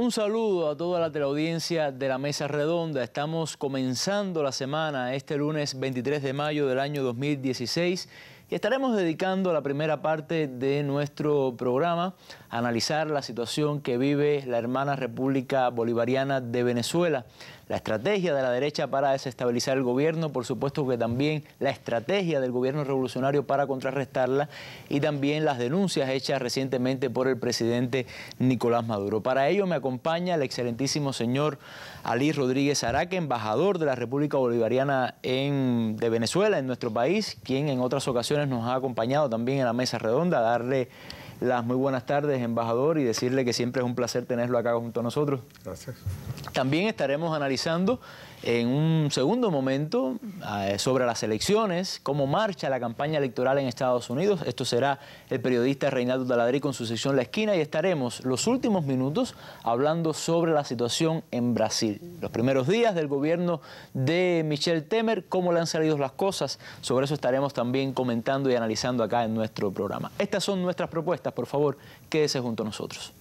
Un saludo a toda la teleaudiencia de la Mesa Redonda. Estamos comenzando la semana este lunes 23 de mayo del año 2016 y estaremos dedicando la primera parte de nuestro programa a analizar la situación que vive la hermana República Bolivariana de Venezuela, la estrategia de la derecha para desestabilizar el gobierno, por supuesto que también la estrategia del gobierno revolucionario para contrarrestarla y también las denuncias hechas recientemente por el presidente Nicolás Maduro. Para ello me acompaña el excelentísimo señor Alí Rodríguez Araque, embajador de la República Bolivariana de Venezuela en nuestro país, quien en otras ocasiones nos ha acompañado también en la Mesa Redonda. Darle las muy buenas tardes, embajador, y decirle que siempre es un placer tenerlo acá junto a nosotros. Gracias. También estaremos analizando en un segundo momento sobre las elecciones, cómo marcha la campaña electoral en Estados Unidos. Esto será el periodista Reinaldo Taladrí con su sección La Esquina, y estaremos los últimos minutos hablando sobre la situación en Brasil. Los primeros días del gobierno de Michel Temer, cómo le han salido las cosas. Sobre eso estaremos también comentando y analizando acá en nuestro programa. Estas son nuestras propuestas, por favor, quédese junto a nosotros.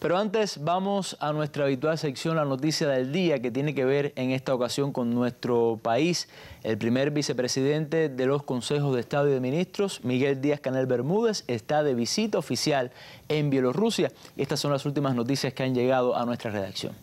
Pero antes vamos a nuestra habitual sección, la noticia del día, que tiene que ver en esta ocasión con nuestro país. El primer vicepresidente de los Consejos de Estado y de Ministros, Miguel Díaz-Canel Bermúdez, está de visita oficial en Bielorrusia. Estas son las últimas noticias que han llegado a nuestra redacción.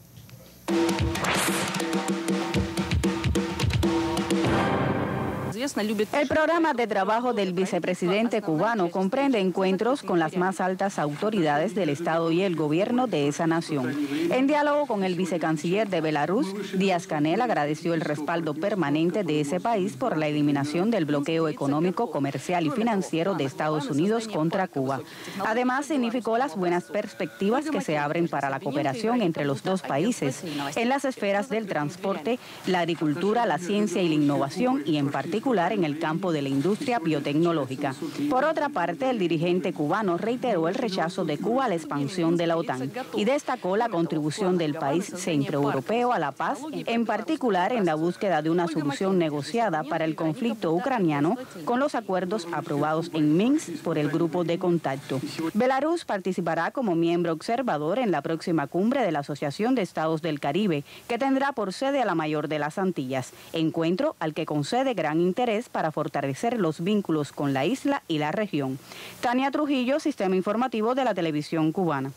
El programa de trabajo del vicepresidente cubano comprende encuentros con las más altas autoridades del Estado y el gobierno de esa nación. En diálogo con el vicecanciller de Belarus, Díaz-Canel agradeció el respaldo permanente de ese país por la eliminación del bloqueo económico, comercial y financiero de Estados Unidos contra Cuba. Además, significó las buenas perspectivas que se abren para la cooperación entre los dos países en las esferas del transporte, la agricultura, la ciencia y la innovación, y en particular en el campo de la industria biotecnológica. Por otra parte, el dirigente cubano reiteró el rechazo de Cuba a la expansión de la OTAN y destacó la contribución del país centroeuropeo a la paz, en particular en la búsqueda de una solución negociada para el conflicto ucraniano con los acuerdos aprobados en Minsk por el Grupo de Contacto. Belarus participará como miembro observador en la próxima cumbre de la Asociación de Estados del Caribe, que tendrá por sede a la mayor de las Antillas, encuentro al que concede gran interés para fortalecer los vínculos con la isla y la región. Tania Trujillo, Sistema Informativo de la Televisión Cubana.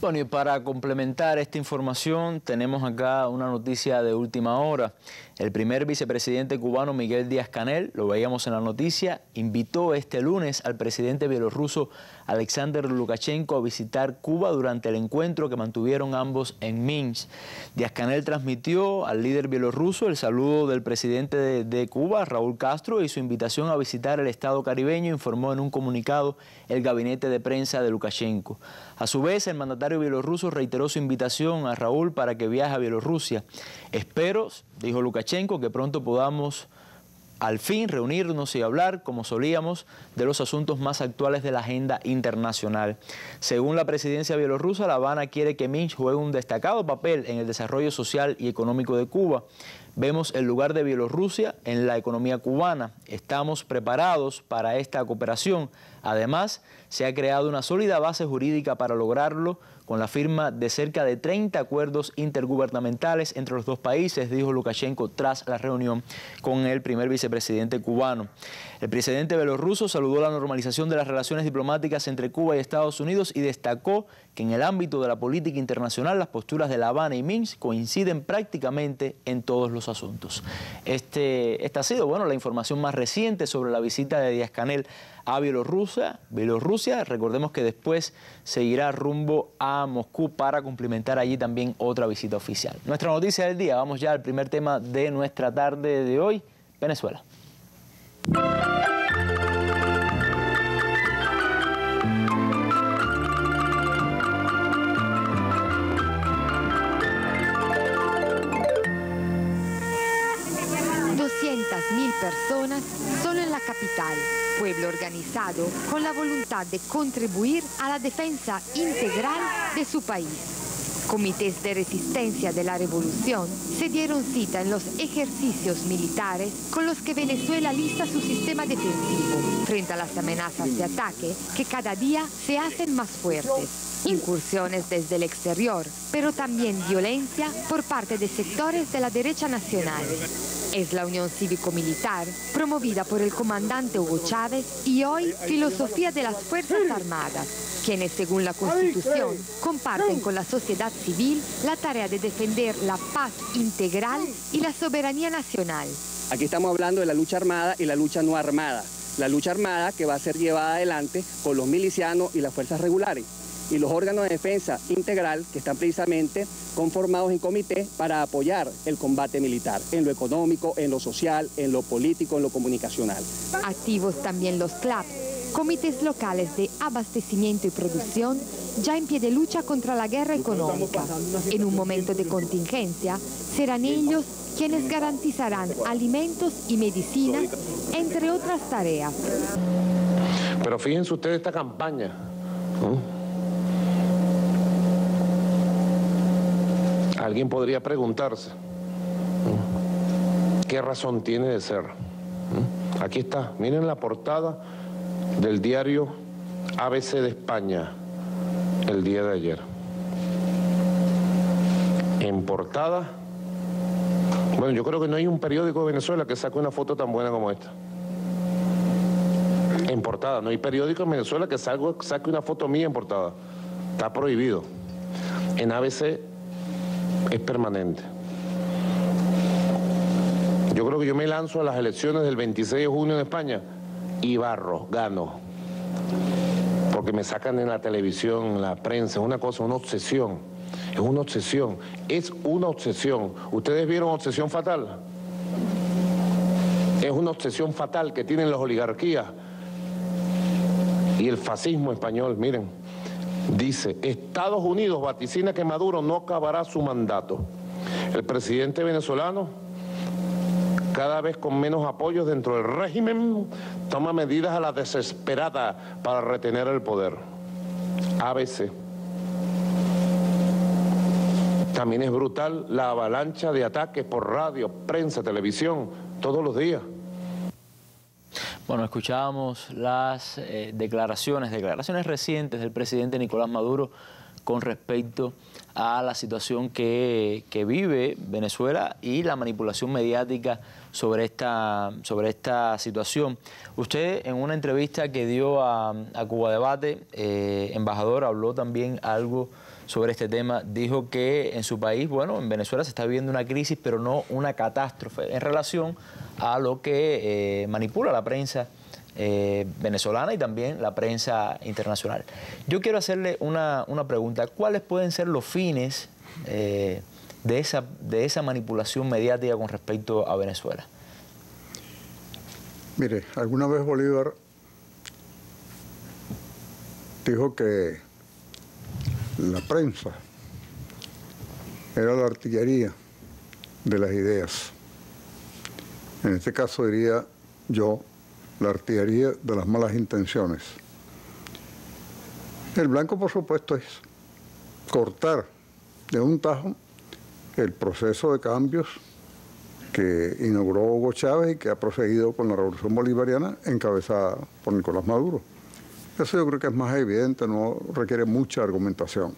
Bueno, y para complementar esta información tenemos acá una noticia de última hora. El primer vicepresidente cubano, Miguel Díaz-Canel, lo veíamos en la noticia, invitó este lunes al presidente bielorruso Alexander Lukashenko a visitar Cuba durante el encuentro que mantuvieron ambos en Minsk. Díaz-Canel transmitió al líder bielorruso el saludo del presidente de Cuba, Raúl Castro, y su invitación a visitar el estado caribeño, informó en un comunicado el gabinete de prensa de Lukashenko. A su vez, el mandatario bielorruso reiteró su invitación a Raúl para que viaje a Bielorrusia. Espero, dijo Lukashenko, que pronto podamos al fin reunirnos y hablar, como solíamos, de los asuntos más actuales de la agenda internacional. Según la presidencia bielorrusa, La Habana quiere que Minsk juegue un destacado papel en el desarrollo social y económico de Cuba. Vemos el lugar de Bielorrusia en la economía cubana. Estamos preparados para esta cooperación. Además, se ha creado una sólida base jurídica para lograrlo, con la firma de cerca de 30 acuerdos intergubernamentales entre los dos países, dijo Lukashenko tras la reunión con el primer vicepresidente cubano. El presidente bielorruso saludó la normalización de las relaciones diplomáticas entre Cuba y Estados Unidos y destacó que en el ámbito de la política internacional las posturas de La Habana y Minsk coinciden prácticamente en todos los asuntos. Esta ha sido, bueno, la información más reciente sobre la visita de Díaz-Canel a Bielorrusia. Recordemos que después seguirá rumbo a Moscú para cumplimentar allí también otra visita oficial. Nuestra noticia del día, vamos ya al primer tema de nuestra tarde de hoy, Venezuela. Personas solo en la capital, pueblo organizado con la voluntad de contribuir a la defensa integral de su país. Comités de resistencia de la revolución se dieron cita en los ejercicios militares con los que Venezuela alista su sistema defensivo frente a las amenazas de ataque que cada día se hacen más fuertes. Incursiones desde el exterior, pero también violencia por parte de sectores de la derecha nacional. Es la Unión Cívico-Militar, promovida por el comandante Hugo Chávez y hoy filosofía de las Fuerzas Armadas, quienes según la Constitución comparten con la sociedad civil la tarea de defender la paz integral y la soberanía nacional. Aquí estamos hablando de la lucha armada y la lucha no armada. La lucha armada que va a ser llevada adelante con los milicianos y las fuerzas regulares y los órganos de defensa integral que están precisamente conformados en comité para apoyar el combate militar, en lo económico, en lo social, en lo político, en lo comunicacional. Activos también los CLAP, comités locales de abastecimiento y producción, ya en pie de lucha contra la guerra económica. En un momento de contingencia, serán ellos quienes garantizarán alimentos y medicinas, entre otras tareas. Pero fíjense ustedes esta campaña, ¿no? Alguien podría preguntarse, ¿qué razón tiene de ser? Aquí está, miren la portada del diario ABC de España, el día de ayer. En portada, bueno, yo creo que no hay un periódico de Venezuela que saque una foto tan buena como esta. En portada, no hay periódico en Venezuela que saque una foto mía en portada. Está prohibido. En ABC es permanente. Yo creo que yo me lanzo a las elecciones del 26 de junio en España y barro, gano. Porque me sacan en la televisión, en la prensa, es una cosa, una obsesión. Es una obsesión, es una obsesión. ¿Ustedes vieron Obsesión Fatal? Es una obsesión fatal que tienen las oligarquías y el fascismo español, miren. Dice, Estados Unidos vaticina que Maduro no acabará su mandato. El presidente venezolano, cada vez con menos apoyos dentro del régimen, toma medidas a la desesperada para retener el poder. ABC. También es brutal la avalancha de ataques por radio, prensa, televisión, todos los días. Bueno, escuchábamos las declaraciones recientes del presidente Nicolás Maduro con respecto a la situación que vive Venezuela y la manipulación mediática sobre esta situación. Usted en una entrevista que dio a Cuba Debate, embajador, habló también algo sobre este tema. Dijo que en su país, bueno, en Venezuela se está viviendo una crisis, pero no una catástrofe en relación a lo que manipula la prensa venezolana y también la prensa internacional. Yo quiero hacerle una pregunta. ¿Cuáles pueden ser los fines de esa manipulación mediática con respecto a Venezuela? Mire, alguna vez Bolívar dijo que la prensa era la artillería de las ideas. En este caso diría yo, la artillería de las malas intenciones. El blanco, por supuesto, es cortar de un tajo el proceso de cambios que inauguró Hugo Chávez y que ha proseguido con la revolución bolivariana encabezada por Nicolás Maduro. Eso yo creo que es más evidente, no requiere mucha argumentación.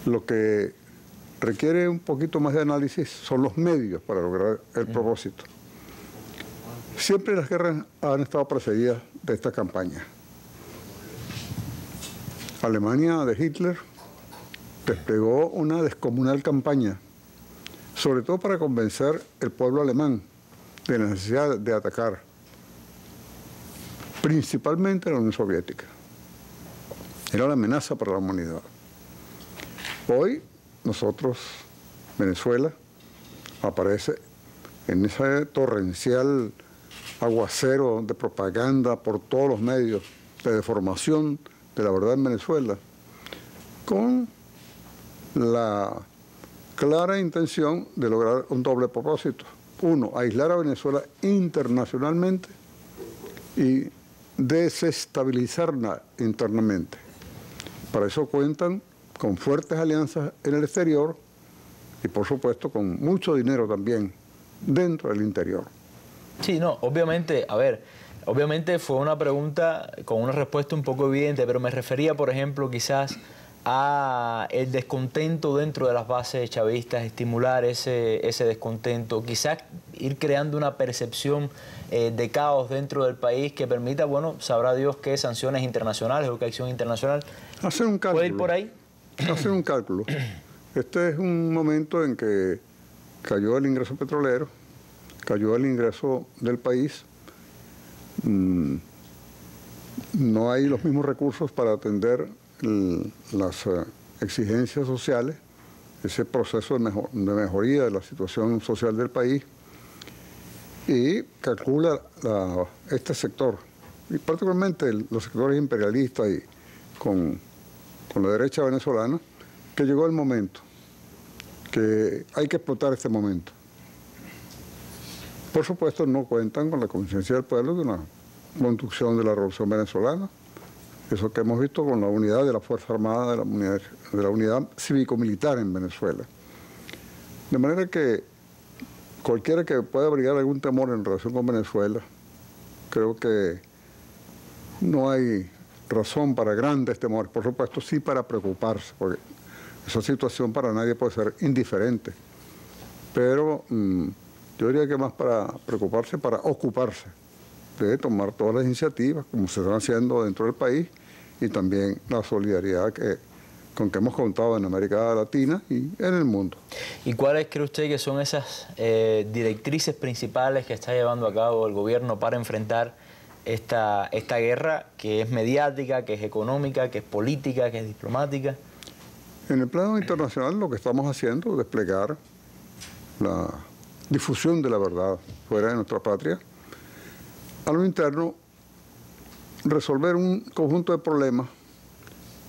Lo que requiere un poquito más de análisis son los medios para lograr el propósito. Siempre las guerras han estado precedidas de esta campaña. Alemania de Hitler desplegó una descomunal campaña, sobre todo para convencer al pueblo alemán de la necesidad de atacar principalmente la Unión Soviética. Era la amenaza para la humanidad. Hoy nosotros, Venezuela, aparece en ese torrencial aguacero de propaganda por todos los medios, de deformación de la verdad en Venezuela, con la clara intención de lograr un doble propósito. Uno, aislar a Venezuela internacionalmente y desestabilizarla internamente. Para eso cuentan con fuertes alianzas en el exterior y, por supuesto, con mucho dinero también dentro del interior. Sí, no, obviamente, a ver, obviamente fue una pregunta con una respuesta un poco evidente, pero me refería, por ejemplo, quizás a el descontento dentro de las bases chavistas, estimular ese descontento, quizás ir creando una percepción de caos dentro del país que permita, bueno, sabrá Dios qué sanciones internacionales o qué acción internacional. Hacer un cálculo. ¿Puede ir por ahí? Hacer un cálculo. Este es un momento en que cayó el ingreso petrolero, cayó el ingreso del país, no hay los mismos recursos para atender las exigencias sociales, ese proceso de mejoría de la situación social del país, y calcula este sector, y particularmente los sectores imperialistas y con la derecha venezolana, que llegó el momento, que hay que explotar este momento. Por supuesto, no cuentan con la conciencia del pueblo de una construcción de la revolución venezolana, eso que hemos visto con la unidad de la Fuerza Armada, de la unidad cívico-militar en Venezuela. De manera que cualquiera que pueda abrigar algún temor en relación con Venezuela, creo que no hay razón para grandes temores. Por supuesto, sí para preocuparse, porque esa situación para nadie puede ser indiferente. Pero yo diría que más para preocuparse, para ocuparse de tomar todas las iniciativas, como se están haciendo dentro del país, y también la solidaridad con que hemos contado en América Latina y en el mundo. ¿Y cuáles cree usted que son esas directrices principales que está llevando a cabo el gobierno para enfrentar esta guerra, que es mediática, que es económica, que es política, que es diplomática? En el plano internacional lo que estamos haciendo es desplegar la difusión de la verdad fuera de nuestra patria. A lo interno, resolver un conjunto de problemas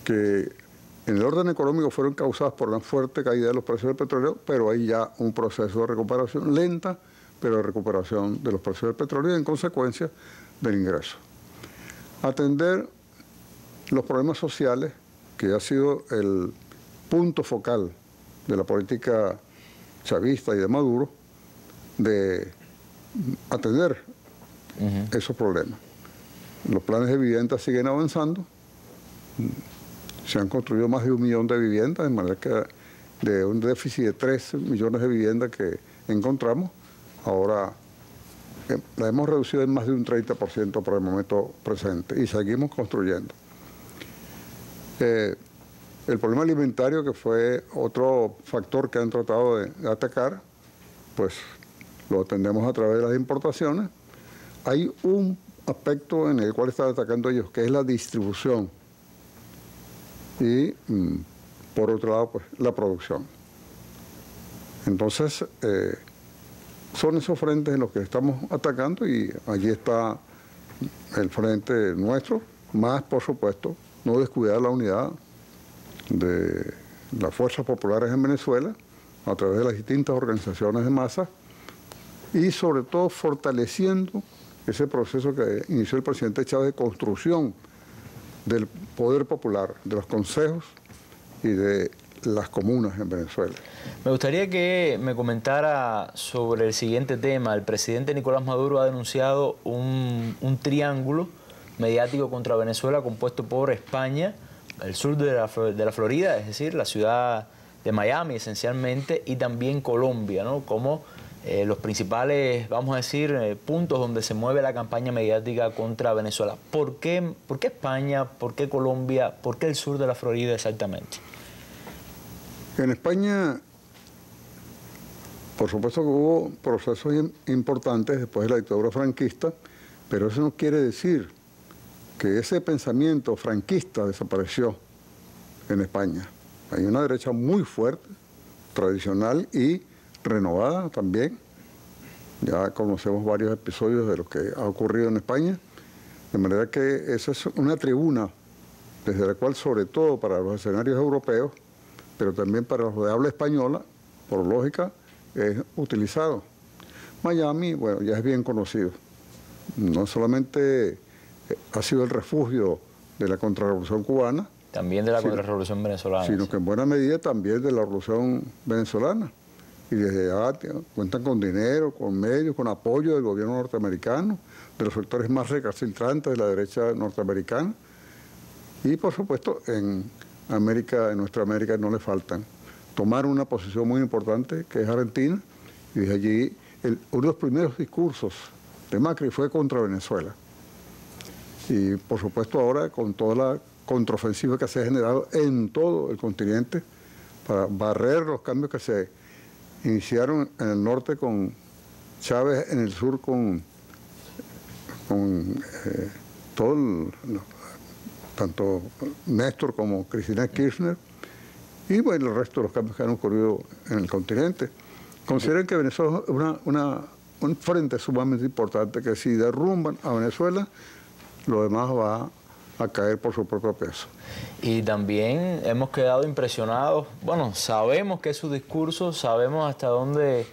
que en el orden económico fueron causados por una fuerte caída de los precios del petróleo, pero hay ya un proceso de recuperación lenta, pero de recuperación de los precios del petróleo y en consecuencia del ingreso. Atender los problemas sociales, que ha sido el punto focal de la política chavista y de Maduro, de atender esos problemas. Los planes de vivienda siguen avanzando, se han construido más de 1 millón de viviendas, de manera que de un déficit de 3 millones de viviendas que encontramos, ahora la hemos reducido en más de un 30% por el momento presente y seguimos construyendo. El problema alimentario, que fue otro factor que han tratado de atacar, pues lo atendemos a través de las importaciones. Hay un aspecto en el cual están atacando ellos, que es la distribución. Y, por otro lado, pues la producción. Entonces, son esos frentes en los que estamos atacando y allí está el frente nuestro, más, por supuesto, no descuidar la unidad de las fuerzas populares en Venezuela a través de las distintas organizaciones de masa y sobre todo fortaleciendo ese proceso que inició el presidente Chávez de construcción del poder popular, de los consejos y de las comunas en Venezuela. Me gustaría que me comentara sobre el siguiente tema. El presidente Nicolás Maduro ha denunciado un triángulo mediático contra Venezuela compuesto por España, el sur de la Florida, es decir, la ciudad de Miami esencialmente, y también Colombia, ¿no? Como los principales, vamos a decir, puntos donde se mueve la campaña mediática contra Venezuela. ¿Por qué España? ¿Por qué Colombia? ¿Por qué el sur de la Florida exactamente? En España, por supuesto que hubo procesos importantes después de la dictadura franquista, pero eso no quiere decir que ese pensamiento franquista desapareció en España. Hay una derecha muy fuerte, tradicional y renovada también. Ya conocemos varios episodios de lo que ha ocurrido en España, de manera que esa es una tribuna desde la cual, sobre todo para los escenarios europeos, pero también para los de habla española, por lógica, es utilizado. Miami, bueno, ya es bien conocido. No solamente ha sido el refugio de la contrarrevolución cubana, también de la contrarrevolución venezolana. Sino que en buena medida también de la revolución venezolana. Y desde allá cuentan con dinero, con medios, con apoyo del gobierno norteamericano, de los sectores más recalcitrantes de la derecha norteamericana. Y por supuesto en nuestra América no le faltan. Tomaron una posición muy importante que es Argentina, y desde allí uno de los primeros discursos de Macri fue contra Venezuela. Y por supuesto ahora con toda la contraofensiva que se ha generado en todo el continente para barrer los cambios que se iniciaron en el norte con Chávez, en el sur con tanto Néstor como Cristina Kirchner, y bueno, el resto de los cambios que han ocurrido en el continente. Consideran que Venezuela es un frente sumamente importante, que si derrumban a Venezuela, lo demás va a caer por su propio peso. Y también hemos quedado impresionados, bueno, sabemos que es su discurso, sabemos hasta dónde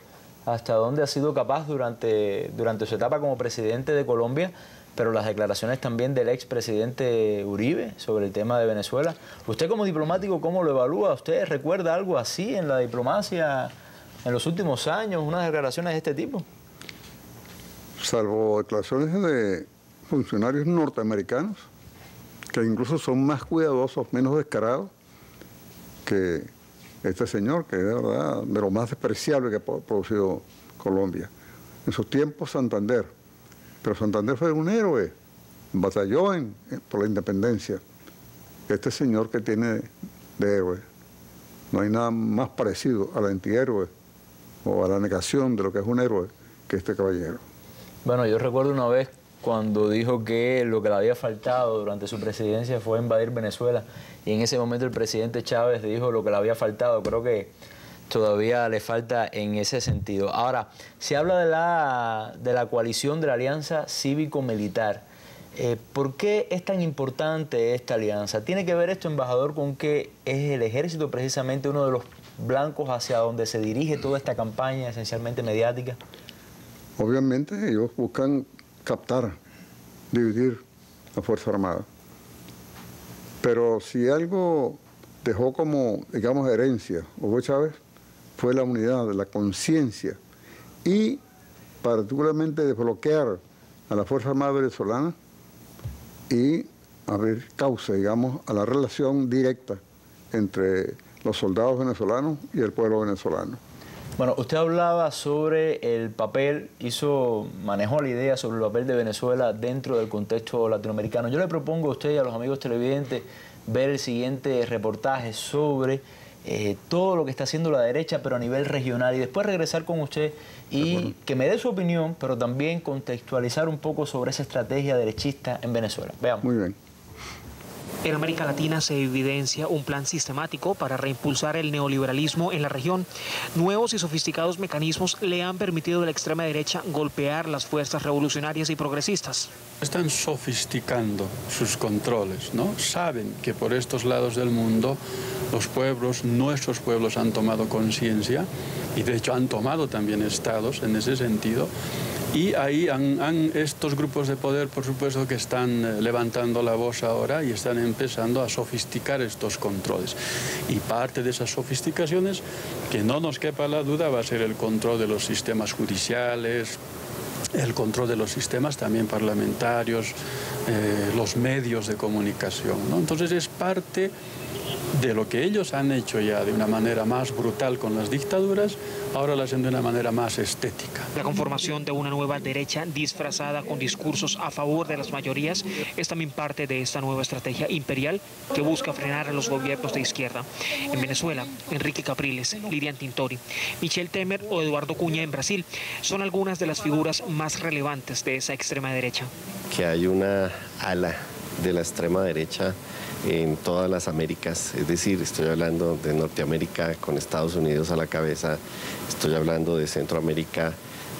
ha sido capaz durante su etapa como presidente de Colombia, pero las declaraciones también del expresidente Uribe sobre el tema de Venezuela. Usted como diplomático, ¿cómo lo evalúa? ¿Usted recuerda algo así en la diplomacia en los últimos años, unas declaraciones de este tipo? Salvo declaraciones de funcionarios norteamericanos, que incluso son más cuidadosos, menos descarados que este señor, que es de verdad de lo más despreciable que ha producido Colombia. En sus tiempos Santander, pero Santander fue un héroe, batalló por la independencia. Este señor que tiene de héroe, no hay nada más parecido al antihéroe o a la negación de lo que es un héroe que este caballero. Bueno, yo recuerdo una vez cuando dijo que lo que le había faltado durante su presidencia fue invadir Venezuela, y en ese momento el presidente Chávez dijo lo que le había faltado. Creo que todavía le falta en ese sentido. Ahora, se habla de la coalición de la Alianza Cívico-Militar. ¿Por qué es tan importante esta alianza? ¿Tiene que ver esto, embajador, con que es el ejército precisamente uno de los blancos hacia donde se dirige toda esta campaña esencialmente mediática? Obviamente ellos buscan captar, dividir la Fuerza Armada. Pero si algo dejó como, digamos, herencia Hugo Chávez, fue la unidad, la conciencia, y particularmente desbloquear a la Fuerza Armada venezolana y abrir cauce, digamos, a la relación directa entre los soldados venezolanos y el pueblo venezolano. Bueno, usted hablaba sobre el papel, manejó la idea sobre el papel de Venezuela dentro del contexto latinoamericano. Yo le propongo a usted y a los amigos televidentes ver el siguiente reportaje sobre todo lo que está haciendo la derecha, pero a nivel regional, y después regresar con usted y que me dé su opinión, pero también contextualizar un poco sobre esa estrategia derechista en Venezuela. Veamos. Muy bien. En América Latina se evidencia un plan sistemático para reimpulsar el neoliberalismo en la región. Nuevos y sofisticados mecanismos le han permitido a la extrema derecha golpear las fuerzas revolucionarias y progresistas. Están sofisticando sus controles, ¿no? Saben que por estos lados del mundo los pueblos, nuestros pueblos, han tomado conciencia, y de hecho han tomado también estados en ese sentido. Y ahí estos grupos de poder, por supuesto, que están levantando la voz ahora y están empezando a sofisticar estos controles. Y parte de esas sofisticaciones, que no nos quepa la duda, va a ser el control de los sistemas judiciales, el control de los sistemas también parlamentarios, los medios de comunicación, ¿no? Entonces es parte de lo que ellos han hecho ya de una manera más brutal con las dictaduras, ahora lo hacen de una manera más estética. La conformación de una nueva derecha disfrazada con discursos a favor de las mayorías es también parte de esta nueva estrategia imperial que busca frenar a los gobiernos de izquierda. En Venezuela, Enrique Capriles, Lilian Tintori, Michel Temer o Eduardo Cunha en Brasil son algunas de las figuras más relevantes de esa extrema derecha. Que hay una ala de la extrema derecha en todas las Américas, es decir, estoy hablando de Norteamérica con Estados Unidos a la cabeza, estoy hablando de Centroamérica,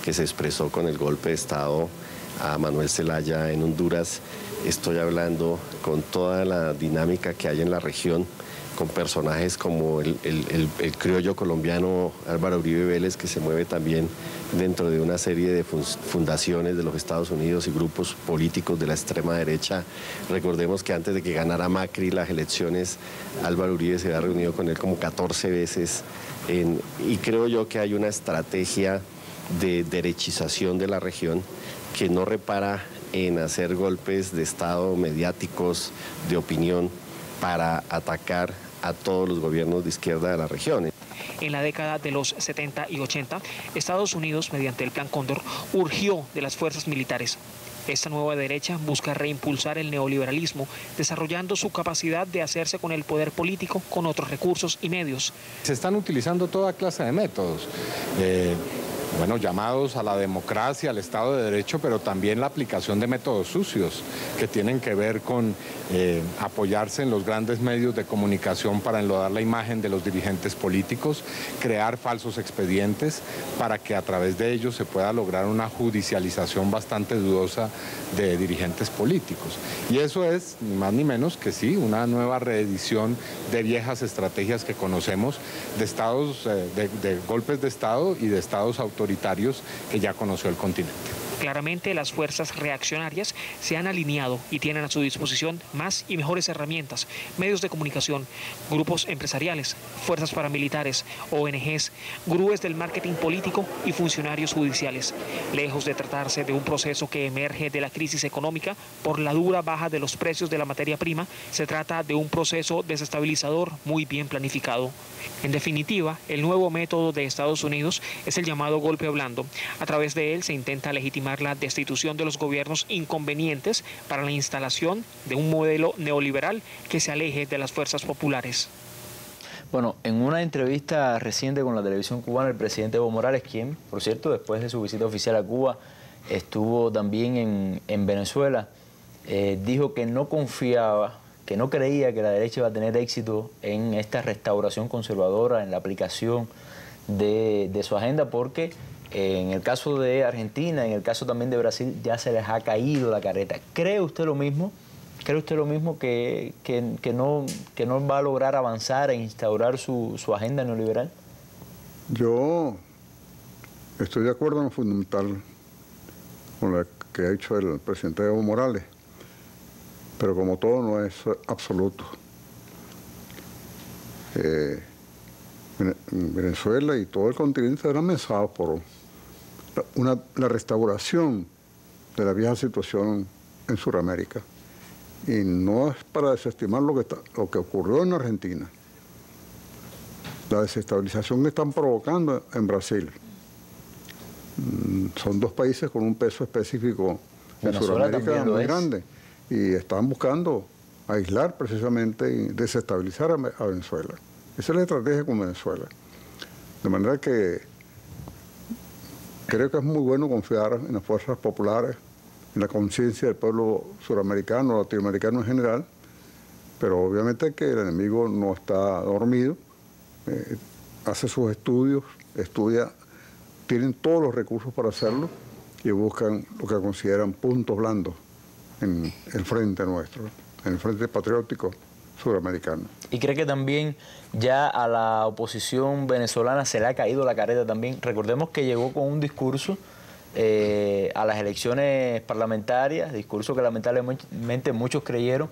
que se expresó con el golpe de Estado a Manuel Zelaya en Honduras, estoy hablando con toda la dinámica que hay en la región, con personajes como el criollo colombiano Álvaro Uribe Vélez, que se mueve también dentro de una serie de fundaciones de los Estados Unidos y grupos políticos de la extrema derecha. Recordemos que antes de que ganara Macri las elecciones, Álvaro Uribe se había reunido con él como 14 veces, y creo yo que hay una estrategia de derechización de la región que no repara en hacer golpes de Estado mediáticos, de opinión, para atacar a todos los gobiernos de izquierda de la región. En la década de los 70 y 80, Estados Unidos, mediante el Plan Cóndor, urgió de las fuerzas militares. Esta nueva derecha busca reimpulsar el neoliberalismo, desarrollando su capacidad de hacerse con el poder político con otros recursos y medios. Se están utilizando toda clase de métodos. Llamados a la democracia, al Estado de Derecho, pero también la aplicación de métodos sucios que tienen que ver con apoyarse en los grandes medios de comunicación para enlodar la imagen de los dirigentes políticos, crear falsos expedientes para que a través de ellos se pueda lograr una judicialización bastante dudosa de dirigentes políticos. Y eso es, ni más ni menos que sí, una nueva reedición de viejas estrategias que conocemos de estados, de golpes de Estado y de estados autoritarios que ya conoció el continente. Claramente las fuerzas reaccionarias se han alineado y tienen a su disposición más y mejores herramientas, medios de comunicación, grupos empresariales, fuerzas paramilitares, ONGs, gurúes del marketing político y funcionarios judiciales. Lejos de tratarse de un proceso que emerge de la crisis económica por la dura baja de los precios de la materia prima, se trata de un proceso desestabilizador muy bien planificado. En definitiva, el nuevo método de Estados Unidos es el llamado golpe blando. A través de él se intenta legitimar la destitución de los gobiernos inconvenientes para la instalación de un modelo neoliberal que se aleje de las fuerzas populares. Bueno, en una entrevista reciente con la televisión cubana, el presidente Evo Morales, quien, por cierto, después de su visita oficial a Cuba, estuvo también en Venezuela, dijo que no confiaba, que no creía que la derecha iba a tener éxito en esta restauración conservadora, en la aplicación de su agenda, porque en el caso de Argentina, en el caso también de Brasil, ya se les ha caído la carreta. ¿Cree usted lo mismo? ¿Cree usted lo mismo que no va a lograr avanzar e instaurar su agenda neoliberal? Yo estoy de acuerdo en lo fundamental con lo que ha dicho el presidente Evo Morales, pero como todo no es absoluto. Venezuela y todo el continente serán amenazados por la restauración de la vieja situación en Sudamérica. Y no es para desestimar lo que ocurrió en Argentina, la desestabilización que están provocando en Brasil. Son dos países con un peso específico en Sudamérica muy grande y están buscando aislar precisamente y desestabilizar a Venezuela. Esa es la estrategia con Venezuela. De manera que creo que es muy bueno confiar en las fuerzas populares, en la conciencia del pueblo suramericano, latinoamericano en general, pero obviamente que el enemigo no está dormido, hace sus estudios, estudia, tienen todos los recursos para hacerlo y buscan lo que consideran puntos blandos en el frente nuestro, en el frente patriótico suramericano. ¿Y cree que también ya a la oposición venezolana se le ha caído la careta también? Recordemos que llegó con un discurso a las elecciones parlamentarias, discurso que lamentablemente muchos creyeron,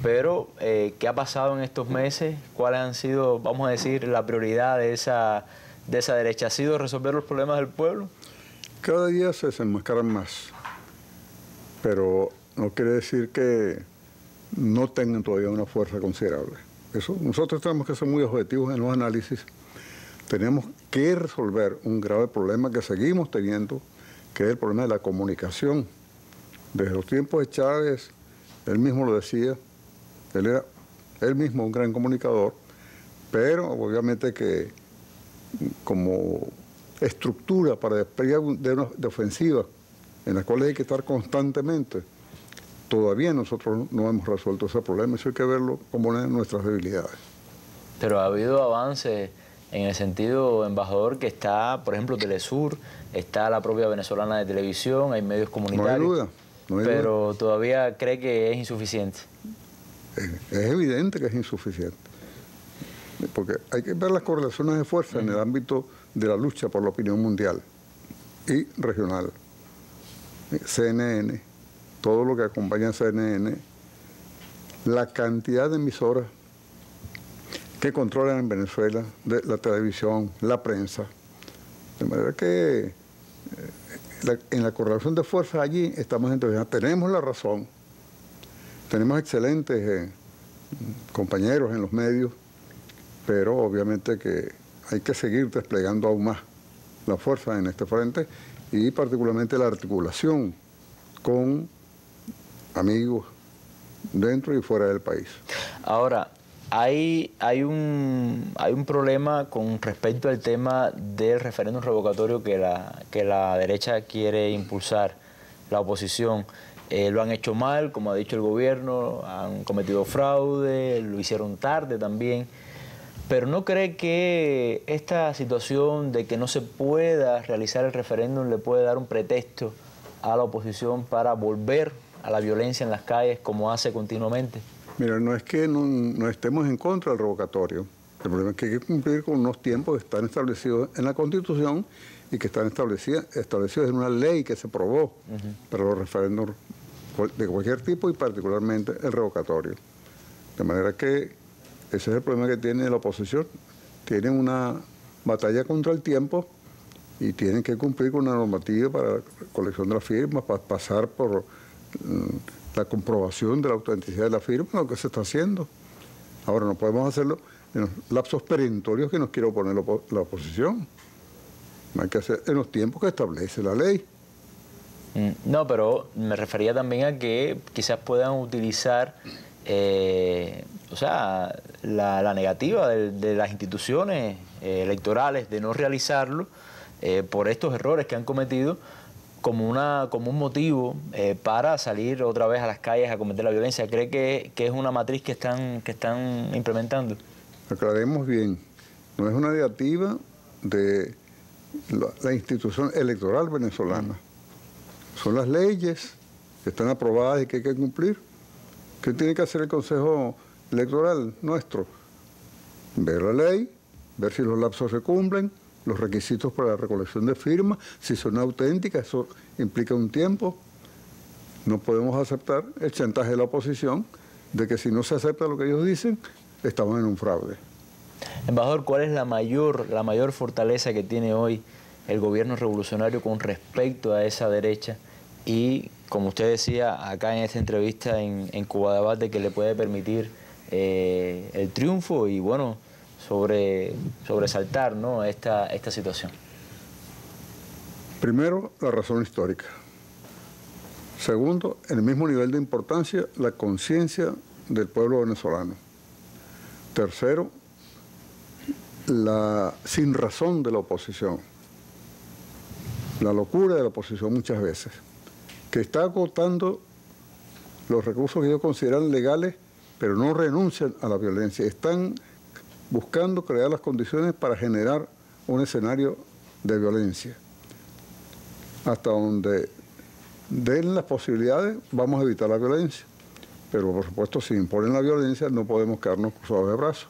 pero ¿qué ha pasado en estos meses? ¿Cuáles han sido, vamos a decir, la prioridad de esa derecha? ¿Ha sido resolver los problemas del pueblo? Cada día se desenmascaran más, pero no quiere decir que no tengan todavía una fuerza considerable. Eso, nosotros tenemos que ser muy objetivos en los análisis. Tenemos que resolver un grave problema que seguimos teniendo, que es el problema de la comunicación. Desde los tiempos de Chávez, él mismo lo decía, él era él mismo un gran comunicador, pero obviamente que como estructura para despegar de ofensiva en las cuales hay que estar constantemente, todavía nosotros no hemos resuelto ese problema. Eso hay que verlo como una de nuestras debilidades. Pero ha habido avances en el sentido, embajador, que está, por ejemplo, Telesur, está la propia venezolana de televisión, hay medios comunitarios. No hay duda. No hay pero duda. Todavía cree que es insuficiente. Es evidente que es insuficiente. porque hay que ver las correlaciones de fuerza en el ámbito de la lucha por la opinión mundial y regional. CNN, todo lo que acompaña a CNN, la cantidad de emisoras que controlan en Venezuela, de la televisión, la prensa. De manera que en la correlación de fuerzas allí estamos entonces, tenemos la razón, tenemos excelentes compañeros en los medios, pero obviamente que hay que seguir desplegando aún más la fuerza en este frente y particularmente la articulación con amigos dentro y fuera del país. Ahora, hay un problema con respecto al tema del referéndum revocatorio que la derecha quiere impulsar, la oposición. Lo han hecho mal, como ha dicho el gobierno, han cometido fraude, lo hicieron tarde también. Pero ¿no cree que esta situación de que no se pueda realizar el referéndum le puede dar un pretexto a la oposición para volver a la violencia en las calles como hace continuamente? Mira, no es que no estemos en contra del revocatorio. El problema es que hay que cumplir con unos tiempos que están establecidos en la Constitución y que están establecidos en una ley que se aprobó para los referéndums de cualquier tipo y particularmente el revocatorio. De manera que ese es el problema que tiene la oposición. Tienen una batalla contra el tiempo y tienen que cumplir con una normativa para la colección de las firmas, para pasar por la comprobación de la autenticidad de la firma, lo que se está haciendo. Ahora no podemos hacerlo en los lapsos perentorios que nos quiere oponer la oposición. Hay que hacer en los tiempos que establece la ley. No, pero me refería también a que quizás puedan utilizar la negativa de las instituciones electorales de no realizarlo por estos errores que han cometido como un motivo para salir otra vez a las calles a cometer la violencia. ¿Cree que es una matriz que están implementando? Aclaremos bien, no es una negativa de la institución electoral venezolana. Son las leyes que están aprobadas y que hay que cumplir. ¿Qué tiene que hacer el Consejo Electoral nuestro? Ver la ley, ver si los lapsos se cumplen, los requisitos para la recolección de firmas, si son auténticas, eso implica un tiempo. No podemos aceptar el chantaje de la oposición de que si no se acepta lo que ellos dicen, estamos en un fraude. Embajador, ¿cuál es la mayor fortaleza que tiene hoy el gobierno revolucionario con respecto a esa derecha? Y, como usted decía acá en esta entrevista en Cuba Debate, que le puede permitir el triunfo y, bueno, sobresaltar, ¿no?, esta situación. Primero, la razón histórica. Segundo, en el mismo nivel de importancia, la conciencia del pueblo venezolano. Tercero, la sinrazón de la oposición. La locura de la oposición muchas veces, que está agotando los recursos que ellos consideran legales, pero no renuncian a la violencia. Están buscando crear las condiciones para generar un escenario de violencia. Hasta donde den las posibilidades, vamos a evitar la violencia. Pero, por supuesto, si imponen la violencia, no podemos quedarnos cruzados de brazos.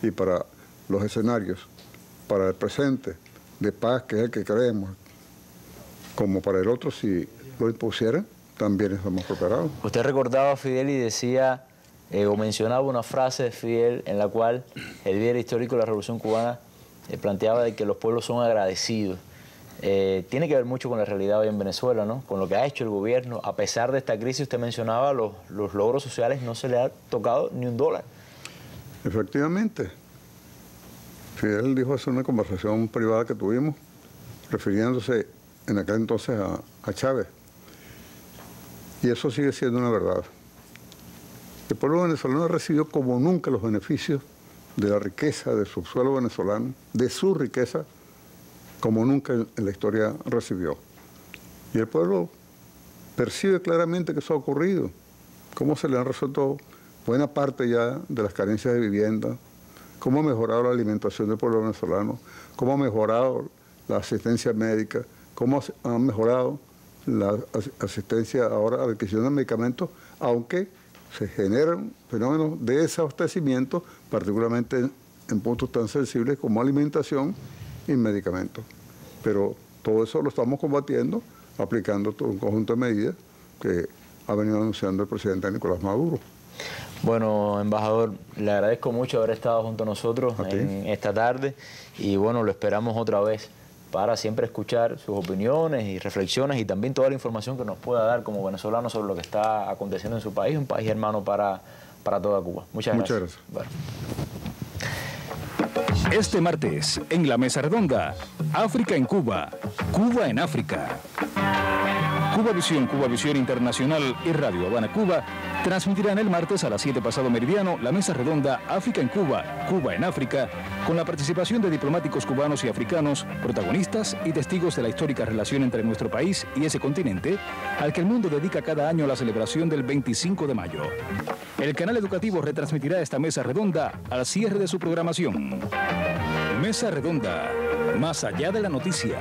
Y para los escenarios, para el presente, de paz, que es el que creemos, como para el otro, si lo impusieran, también estamos preparados. Usted recordaba a Fidel y decía, o mencionaba una frase de Fidel en la cual el líder histórico de la Revolución Cubana planteaba de que los pueblos son agradecidos. Tiene que ver mucho con la realidad hoy en Venezuela, ¿no? Con lo que ha hecho el gobierno. A pesar de esta crisis, usted mencionaba los logros sociales, no se le ha tocado ni un dólar. Efectivamente. Fidel dijo eso en una conversación privada que tuvimos, refiriéndose en aquel entonces a Chávez. Y eso sigue siendo una verdad. El pueblo venezolano recibió como nunca los beneficios de la riqueza del subsuelo venezolano, de su riqueza, como nunca en la historia recibió. Y el pueblo percibe claramente que eso ha ocurrido, cómo se le han resuelto buena parte ya de las carencias de vivienda, cómo ha mejorado la alimentación del pueblo venezolano, cómo ha mejorado la asistencia médica, cómo ha mejorado la asistencia ahora a la adquisición de medicamentos, aunque se generan fenómenos de desabastecimiento, particularmente en puntos tan sensibles como alimentación y medicamentos. Pero todo eso lo estamos combatiendo, aplicando todo un conjunto de medidas que ha venido anunciando el presidente Nicolás Maduro. Bueno, embajador, le agradezco mucho haber estado junto a nosotros en esta tarde y bueno, lo esperamos otra vez para siempre escuchar sus opiniones y reflexiones y también toda la información que nos pueda dar como venezolano sobre lo que está aconteciendo en su país, un país hermano para toda Cuba. Muchas gracias. Bueno. Este martes, en la Mesa Redonda, África en Cuba, Cuba en África. Cuba Visión Internacional y Radio Habana, Cuba, transmitirán el martes a las 7 pasado meridiano la Mesa Redonda África en Cuba, Cuba en África, con la participación de diplomáticos cubanos y africanos, protagonistas y testigos de la histórica relación entre nuestro país y ese continente, al que el mundo dedica cada año la celebración del 25 de mayo. El canal educativo retransmitirá esta Mesa Redonda al cierre de su programación. Mesa Redonda, más allá de la noticia.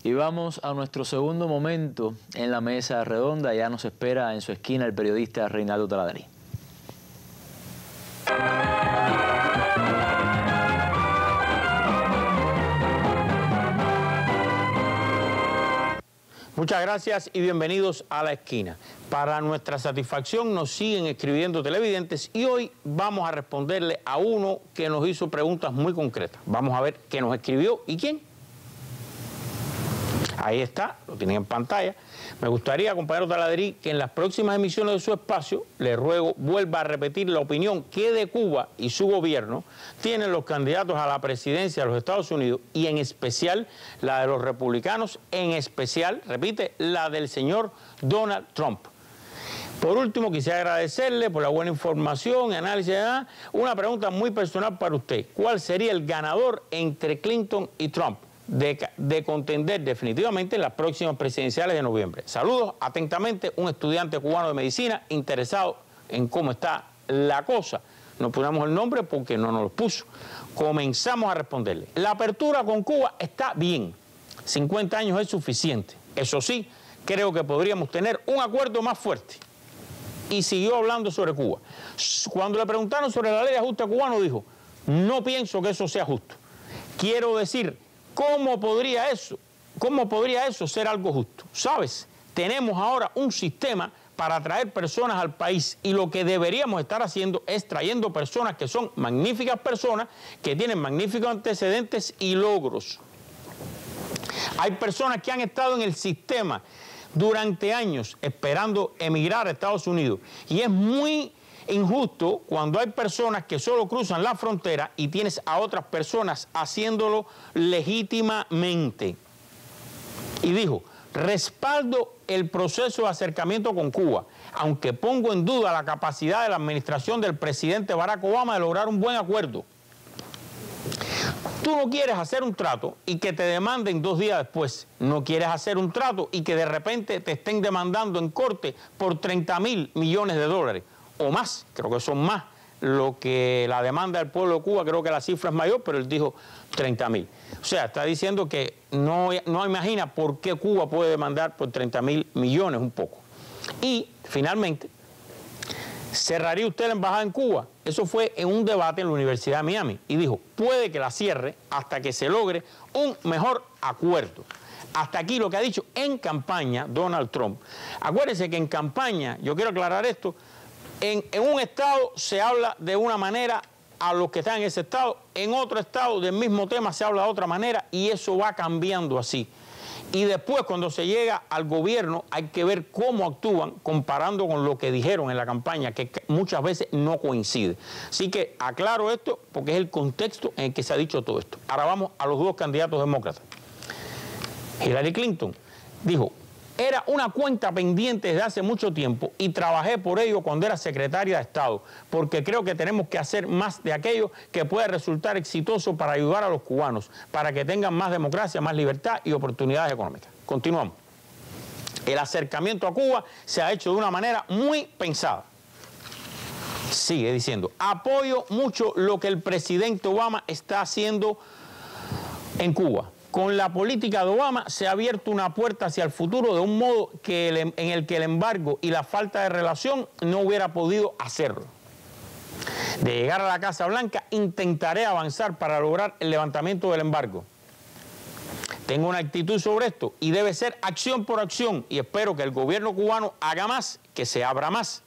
Y vamos a nuestro segundo momento en la Mesa Redonda. Ya nos espera en su esquina el periodista Reinaldo Taladrí. Muchas gracias y bienvenidos a La Esquina. Para nuestra satisfacción nos siguen escribiendo televidentes y hoy vamos a responderle a uno que nos hizo preguntas muy concretas. Vamos a ver qué nos escribió y quién. Ahí está, lo tienen en pantalla. Me gustaría, compañero Taladrí, que en las próximas emisiones de su espacio, le ruego, vuelva a repetir la opinión que de Cuba y su gobierno tienen los candidatos a la presidencia de los Estados Unidos y en especial la de los republicanos, en especial, repite, la del señor Donald Trump. Por último, quisiera agradecerle por la buena información y análisis. Una pregunta muy personal para usted. ¿Cuál sería el ganador entre Clinton y Trump de contender definitivamente en las próximas presidenciales de noviembre? Saludos, atentamente, un estudiante cubano de medicina interesado en cómo está la cosa. No ponemos el nombre porque no nos lo puso. Comenzamos a responderle. La apertura con Cuba está bien. 50 años es suficiente. Eso sí, creo que podríamos tener un acuerdo más fuerte. Y siguió hablando sobre Cuba. Cuando le preguntaron sobre la ley de ajuste cubano, dijo, no pienso que eso sea justo. Quiero decir, ¿cómo podría eso ser algo justo? ¿Sabes? Tenemos ahora un sistema para atraer personas al país y lo que deberíamos estar haciendo es trayendo personas que son magníficas personas, que tienen magníficos antecedentes y logros. Hay personas que han estado en el sistema durante años esperando emigrar a Estados Unidos y es muy injusto cuando hay personas que solo cruzan la frontera y tienes a otras personas haciéndolo legítimamente. Y dijo, respaldo el proceso de acercamiento con Cuba, aunque pongo en duda la capacidad de la administración del presidente Barack Obama de lograr un buen acuerdo. Tú no quieres hacer un trato y que te demanden 2 días después. No quieres hacer un trato y que de repente te estén demandando en corte por $30.000 millones o más, creo que son más lo que la demanda del pueblo de Cuba, creo que la cifra es mayor, pero él dijo 30.000. O sea, está diciendo que no imagina por qué Cuba puede demandar por 30.000 millones un poco. Y, finalmente, ¿cerraría usted la embajada en Cuba? Eso fue en un debate en la Universidad de Miami. Y dijo, puede que la cierre hasta que se logre un mejor acuerdo. Hasta aquí lo que ha dicho en campaña Donald Trump. Acuérdense que en campaña, yo quiero aclarar esto, en un estado se habla de una manera a los que están en ese estado, en otro estado del mismo tema se habla de otra manera y eso va cambiando así. Y después cuando se llega al gobierno hay que ver cómo actúan comparando con lo que dijeron en la campaña, que muchas veces no coincide. Así que aclaro esto porque es el contexto en el que se ha dicho todo esto. Ahora vamos a los 2 candidatos demócratas. Hillary Clinton dijo, era una cuenta pendiente desde hace mucho tiempo y trabajé por ello cuando era secretaria de Estado, porque creo que tenemos que hacer más de aquello que puede resultar exitoso para ayudar a los cubanos, para que tengan más democracia, más libertad y oportunidades económicas. Continuamos. El acercamiento a Cuba se ha hecho de una manera muy pensada. Sigue diciendo, apoyo mucho lo que el presidente Obama está haciendo en Cuba. con la política de Obama se ha abierto una puerta hacia el futuro de un modo en el que el embargo y la falta de relación no hubiera podido hacerlo. De llegar a la Casa Blanca, intentaré avanzar para lograr el levantamiento del embargo. Tengo una actitud sobre esto y debe ser acción por acción, y espero que el gobierno cubano haga más, que se abra más.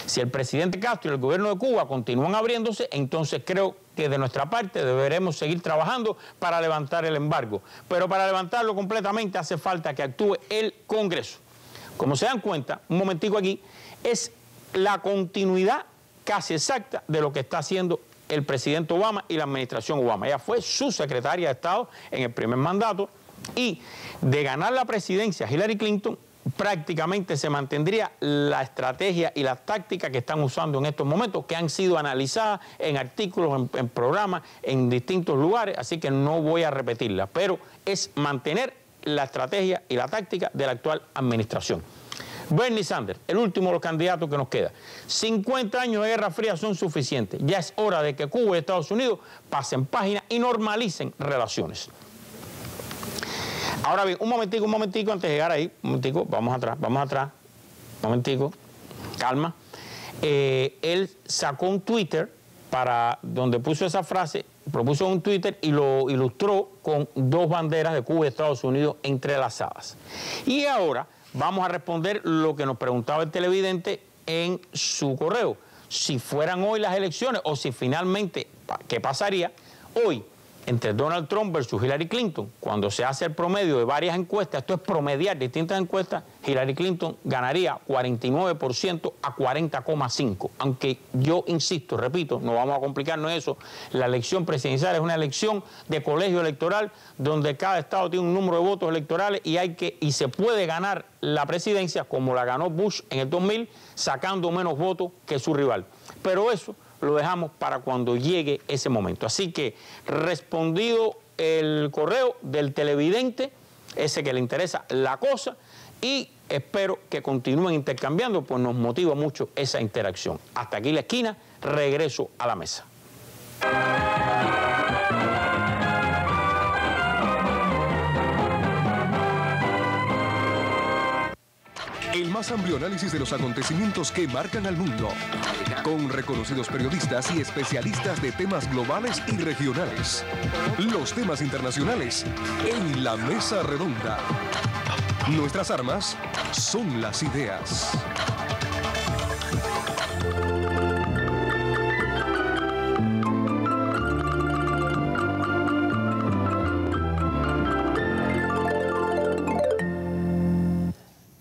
Si el presidente Castro y el gobierno de Cuba continúan abriéndose, entonces creo que de nuestra parte deberemos seguir trabajando para levantar el embargo. Pero para levantarlo completamente hace falta que actúe el Congreso. Como se dan cuenta, un momentico aquí, es la continuidad casi exacta de lo que está haciendo el presidente Obama y la administración Obama. Ella fue su secretaria de Estado en el primer mandato, y de ganar la presidencia Hillary Clinton, prácticamente se mantendría la estrategia y la táctica que están usando en estos momentos, que han sido analizadas en artículos, en programas, en distintos lugares, así que no voy a repetirla, pero es mantener la estrategia y la táctica de la actual administración. Bernie Sanders, el último de los candidatos que nos queda. 50 años de Guerra Fría son suficientes. Ya es hora de que Cuba y Estados Unidos pasen página y normalicen relaciones. Ahora bien, un momentico antes de llegar ahí, un momentico, vamos atrás, un momentico, calma. Él sacó un Twitter donde puso esa frase, propuso un Twitter y lo ilustró con dos banderas de Cuba y Estados Unidos entrelazadas. Y ahora vamos a responder lo que nos preguntaba el televidente en su correo. Si fueran hoy las elecciones, o si finalmente, ¿qué pasaría hoy entre Donald Trump versus Hillary Clinton? Cuando se hace el promedio de varias encuestas, esto es promediar distintas encuestas, Hillary Clinton ganaría 49% a 40,5%. Aunque yo insisto, repito, no vamos a complicarnos eso, la elección presidencial es una elección de colegio electoral donde cada estado tiene un número de votos electorales y se puede ganar la presidencia como la ganó Bush en el 2000, sacando menos votos que su rival. Pero eso lo dejamos para cuando llegue ese momento. Así que, respondido el correo del televidente, ese que le interesa la cosa, y espero que continúen intercambiando, pues nos motiva mucho esa interacción. Hasta aquí la esquina, regreso a la mesa. El más amplio análisis de los acontecimientos que marcan al mundo, con reconocidos periodistas y especialistas de temas globales y regionales. Los temas internacionales en la mesa redonda. Nuestras armas son las ideas.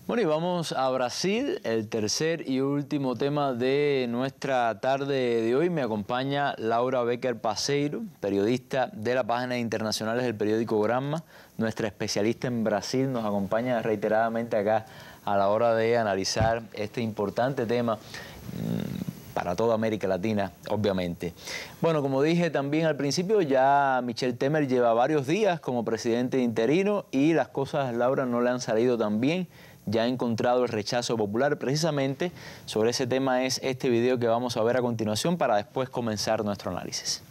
Bueno, y vamos a Brasil, el tercer y último tema de nuestra tarde de hoy. Me acompaña Laura Becker Paseiro, periodista de las páginas internacionales del periódico Granma, nuestra especialista en Brasil. Nos acompaña reiteradamente acá a la hora de analizar este importante tema para toda América Latina, obviamente. Bueno, como dije también al principio, ya Michel Temer lleva varios días como presidente interino y las cosas, Laura, no le han salido tan bien. Ya ha encontrado el rechazo popular. Precisamente sobre ese tema es este video que vamos a ver a continuación para después comenzar nuestro análisis.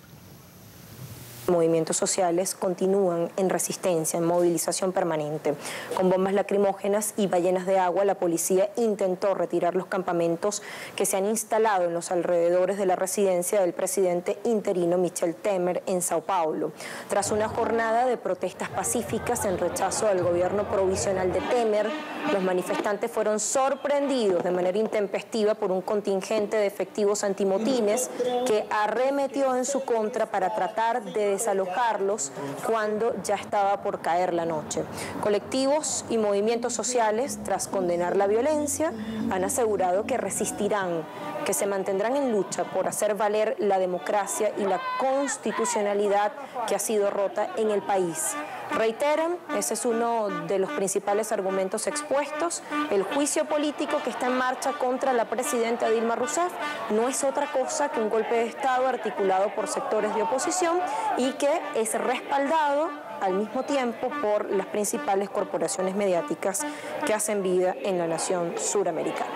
Movimientos sociales continúan en resistencia, en movilización permanente. Con bombas lacrimógenas y ballenas de agua, la policía intentó retirar los campamentos que se han instalado en los alrededores de la residencia del presidente interino Michel Temer en Sao Paulo. Tras una jornada de protestas pacíficas en rechazo al gobierno provisional de Temer, los manifestantes fueron sorprendidos de manera intempestiva por un contingente de efectivos antimotines que arremetió en su contra para tratar de desalojarlos cuando ya estaba por caer la noche. Colectivos y movimientos sociales, tras condenar la violencia, han asegurado que resistirán, que se mantendrán en lucha por hacer valer la democracia y la constitucionalidad que ha sido rota en el país. Reiteran, ese es uno de los principales argumentos expuestos, el juicio político que está en marcha contra la presidenta Dilma Rousseff no es otra cosa que un golpe de Estado articulado por sectores de oposición y que es respaldado al mismo tiempo por las principales corporaciones mediáticas que hacen vida en la nación suramericana.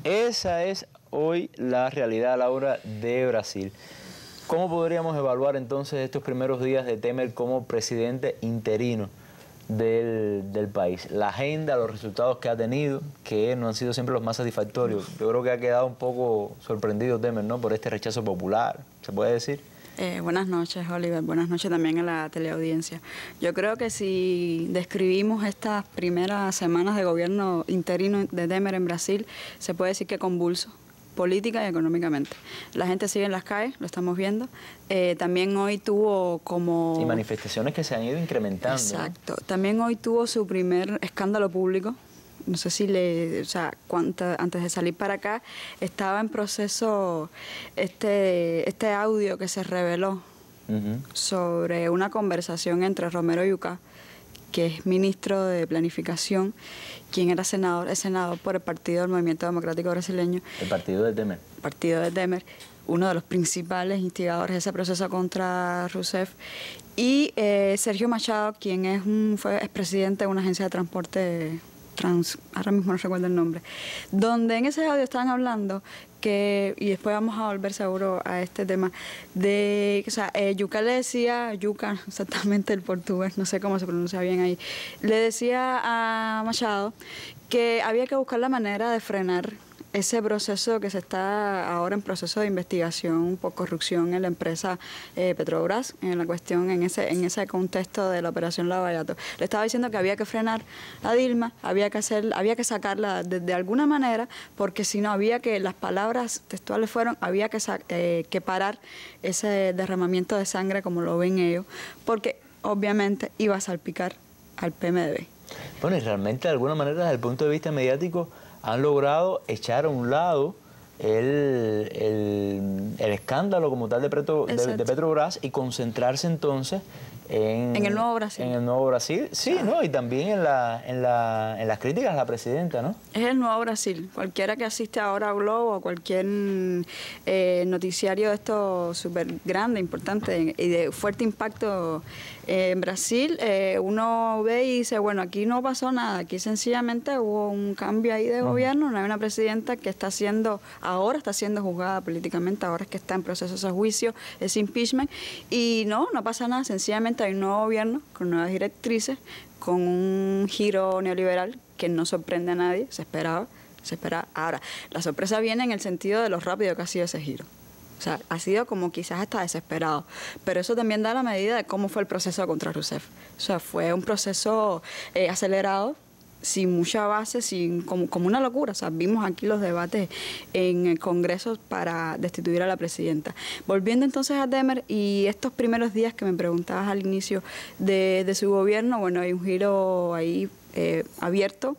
Esa es hoy la realidad, Laura, de Brasil. ¿Cómo podríamos evaluar entonces estos primeros días de Temer como presidente interino del país? La agenda, los resultados que ha tenido, que no han sido siempre los más satisfactorios. Yo creo que ha quedado un poco sorprendido Temer, ¿no?, por este rechazo popular, ¿se puede decir? Buenas noches, Oliver. Buenas noches también a la teleaudiencia. Yo creo que si describimos estas primeras semanas de gobierno interino de Temer en Brasil, se puede decir que convulso, política y económicamente. La gente sigue en las calles, lo estamos viendo. También hoy tuvo como... Y manifestaciones que se han ido incrementando. Exacto. ¿No? También hoy tuvo su primer escándalo público. No sé si antes de salir para acá, estaba en proceso este audio que se reveló sobre una conversación entre Romero Yucá, que es ministro de Planificación, quien era senador, es senador por el Partido del Movimiento Democrático Brasileño. El partido de Temer. Partido de Temer, uno de los principales instigadores de ese proceso contra Rousseff. Y Sergio Machado, quien fue expresidente de una agencia de transporte ahora mismo no recuerdo el nombre, donde en ese audio estaban hablando que, y después vamos a volver seguro a este tema, de, o sea, Yucá le decía, Yucá, exactamente el portugués, no sé cómo se pronuncia bien ahí, le decía a Machado que había que buscar la manera de frenar ese proceso que se está ahora en proceso de investigación por corrupción en la empresa Petrobras, en la cuestión, en ese contexto de la operación Lavallato. Le estaba diciendo que había que frenar a Dilma, había que sacarla de alguna manera, porque si no las palabras textuales fueron, había que parar ese derramamiento de sangre como lo ven ellos, porque obviamente iba a salpicar al PMDB. Bueno, y realmente de alguna manera desde el punto de vista mediático han logrado echar a un lado el escándalo como tal de Petrobras y concentrarse entonces en el nuevo Brasil. En el nuevo Brasil, sí, ¿no? Y también en las críticas a la presidenta, ¿no? Es el nuevo Brasil. Cualquiera que asiste ahora a Globo, a cualquier noticiario de esto súper grande, importante y de fuerte impacto en Brasil, uno ve y dice, bueno, aquí no pasó nada, aquí sencillamente hubo un cambio ahí de gobierno, no hay una presidenta que ahora está siendo juzgada políticamente, ahora es que está en proceso ese juicio, ese impeachment, y no pasa nada, sencillamente hay un nuevo gobierno con nuevas directrices, con un giro neoliberal que no sorprende a nadie, se esperaba. Ahora, la sorpresa viene en el sentido de lo rápido que ha sido ese giro. O sea, ha sido como quizás hasta desesperado. Pero eso también da la medida de cómo fue el proceso contra Rousseff. O sea, fue un proceso acelerado, sin mucha base, como una locura. O sea, vimos aquí los debates en el Congreso para destituir a la presidenta. Volviendo entonces a Temer y estos primeros días que me preguntabas al inicio de su gobierno, bueno, hay un giro ahí abierto,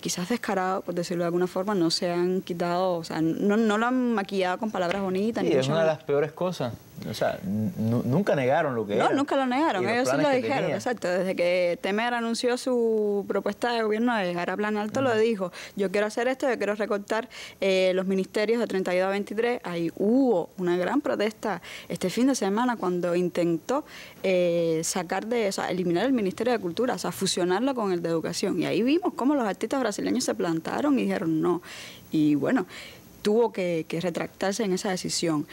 quizás descarado, por decirlo de alguna forma, no se han quitado, o sea, no lo han maquillado con palabras bonitas. Sí, es una de las peores cosas. O sea, nunca negaron lo que era. No, nunca lo negaron, ellos sí lo dijeron, exacto. Desde que Temer anunció su propuesta de gobierno de llegar a Plan Alto, lo dijo, yo quiero hacer esto, yo quiero recortar los ministerios de 32 a 23. Ahí hubo una gran protesta este fin de semana cuando intentó eliminar el Ministerio de Cultura, o sea, fusionarlo con el de Educación. Y ahí vimos cómo los artistas brasileños se plantaron y dijeron no. Y bueno, tuvo que retractarse en esa decisión.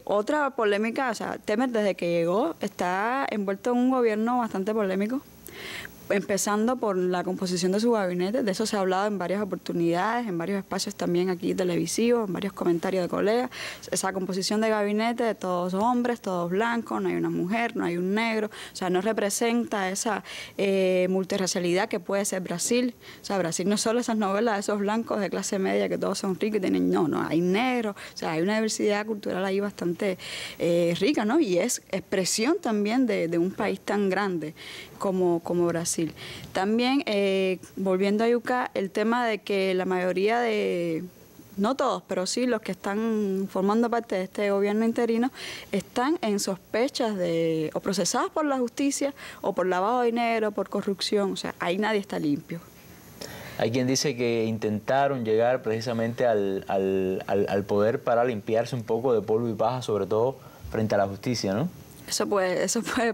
Otra polémica, o sea, Temer desde que llegó está envuelto en un gobierno bastante polémico, empezando por la composición de su gabinete. De eso se ha hablado en varias oportunidades, en varios espacios también aquí televisivos, en varios comentarios de colegas. Esa composición de gabinete de todos hombres, todos blancos, no hay una mujer, no hay un negro. O sea, no representa esa multirracialidad que puede ser Brasil. O sea, Brasil no es solo esas novelas de esos blancos de clase media que todos son ricos y tienen... No, hay negros. O sea, hay una diversidad cultural ahí bastante rica, ¿no? Y es expresión también de un país tan grande como Brasil. También, volviendo a Yucá, el tema de que la mayoría de, no todos, pero sí los que están formando parte de este gobierno interino, están en sospechas o procesados por la justicia o por lavado de dinero, por corrupción. O sea, ahí nadie está limpio. Hay quien dice que intentaron llegar precisamente al poder para limpiarse un poco de polvo y paja, sobre todo frente a la justicia, ¿no? Eso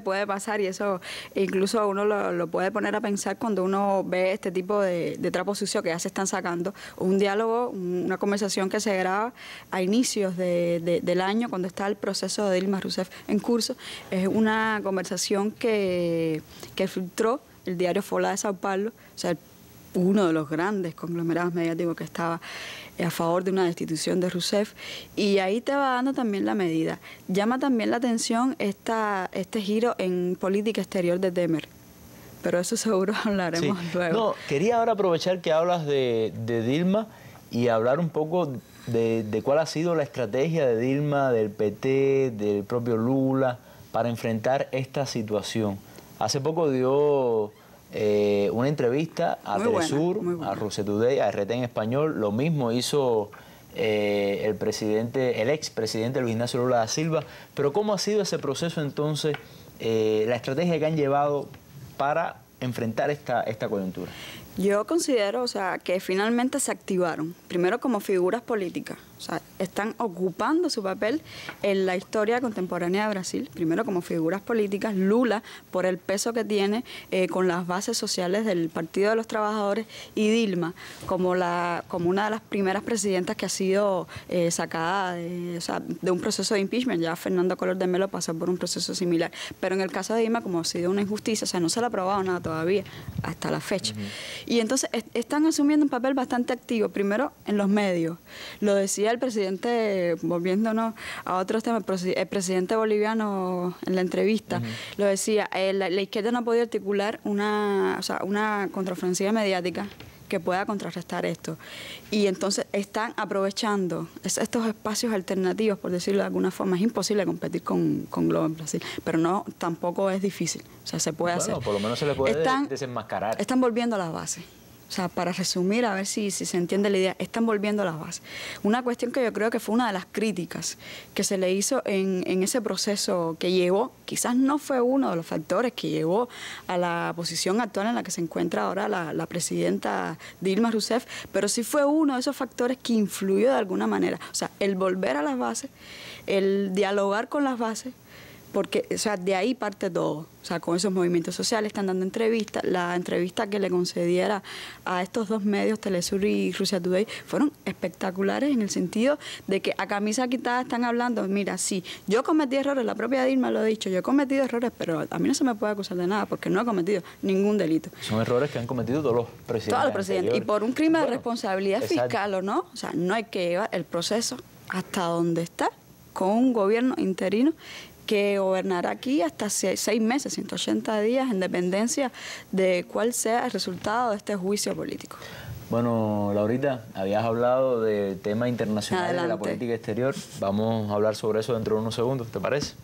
puede pasar, y eso incluso uno lo puede poner a pensar cuando uno ve este tipo de trapo sucio que ya se están sacando. Un diálogo, una conversación que se graba a inicios del año, cuando está el proceso de Dilma Rousseff en curso, es una conversación que filtró el diario Folha de Sao Paulo, o sea, uno de los grandes conglomerados mediáticos que estaba a favor de una destitución de Rousseff, y ahí te va dando también la medida. Llama también la atención este giro en política exterior de Temer, pero eso seguro hablaremos luego. No, quería ahora aprovechar que hablas de Dilma y hablar un poco de cuál ha sido la estrategia de Dilma, del PT, del propio Lula, para enfrentar esta situación. Hace poco dio una entrevista a Telesur, a Russia Today, a RT en español. Lo mismo hizo el expresidente Luis Ignacio Lula da Silva. Pero ¿cómo ha sido ese proceso entonces, la estrategia que han llevado para enfrentar esta coyuntura? Yo considero, o sea, que finalmente se activaron, primero como figuras políticas, o sea, están ocupando su papel en la historia contemporánea de Brasil, primero como figuras políticas, Lula por el peso que tiene con las bases sociales del Partido de los Trabajadores, y Dilma como una de las primeras presidentas que ha sido sacada de un proceso de impeachment. Ya Fernando Collor de Mello pasó por un proceso similar, pero en el caso de Dilma, como ha sido una injusticia, o sea, no se le ha aprobado nada todavía hasta la fecha. Y entonces están asumiendo un papel bastante activo, primero en los medios. Lo decía el presidente, volviéndonos a otros temas, el presidente boliviano en la entrevista, lo decía, la izquierda no ha podido articular una contraofensiva mediática que pueda contrarrestar esto. Y entonces están aprovechando estos espacios alternativos, por decirlo de alguna forma. Es imposible competir con Globo en Brasil, pero no, tampoco es difícil. O sea, se puede hacer. Por lo menos se le puede desenmascarar. Están volviendo a las bases. O sea, para resumir, a ver si se entiende la idea, están volviendo a las bases. Una cuestión que yo creo que fue una de las críticas que se le hizo en ese proceso que llevó, quizás no fue uno de los factores que llevó a la posición actual en la que se encuentra ahora la presidenta Dilma Rousseff, pero sí fue uno de esos factores que influyó de alguna manera. O sea, el volver a las bases, el dialogar con las bases, porque, o sea, de ahí parte todo. O sea, con esos movimientos sociales están dando entrevistas. La entrevista que le concediera a estos dos medios, Telesur y Russia Today, fueron espectaculares en el sentido de que a camisa quitada están hablando, mira, sí, yo cometí errores, la propia Dilma lo ha dicho, yo he cometido errores, pero a mí no se me puede acusar de nada porque no he cometido ningún delito. Son errores que han cometido todos los presidentes. Todos los presidentes. Y por un crimen de responsabilidad fiscal o no, o sea, no hay que llevar el proceso hasta donde está, con un gobierno interino que gobernará aquí hasta 6 meses, 180 días, en dependencia de cuál sea el resultado de este juicio político. Bueno, Laurita, habías hablado del tema internacional de la política exterior. Vamos a hablar sobre eso dentro de unos segundos, ¿te parece?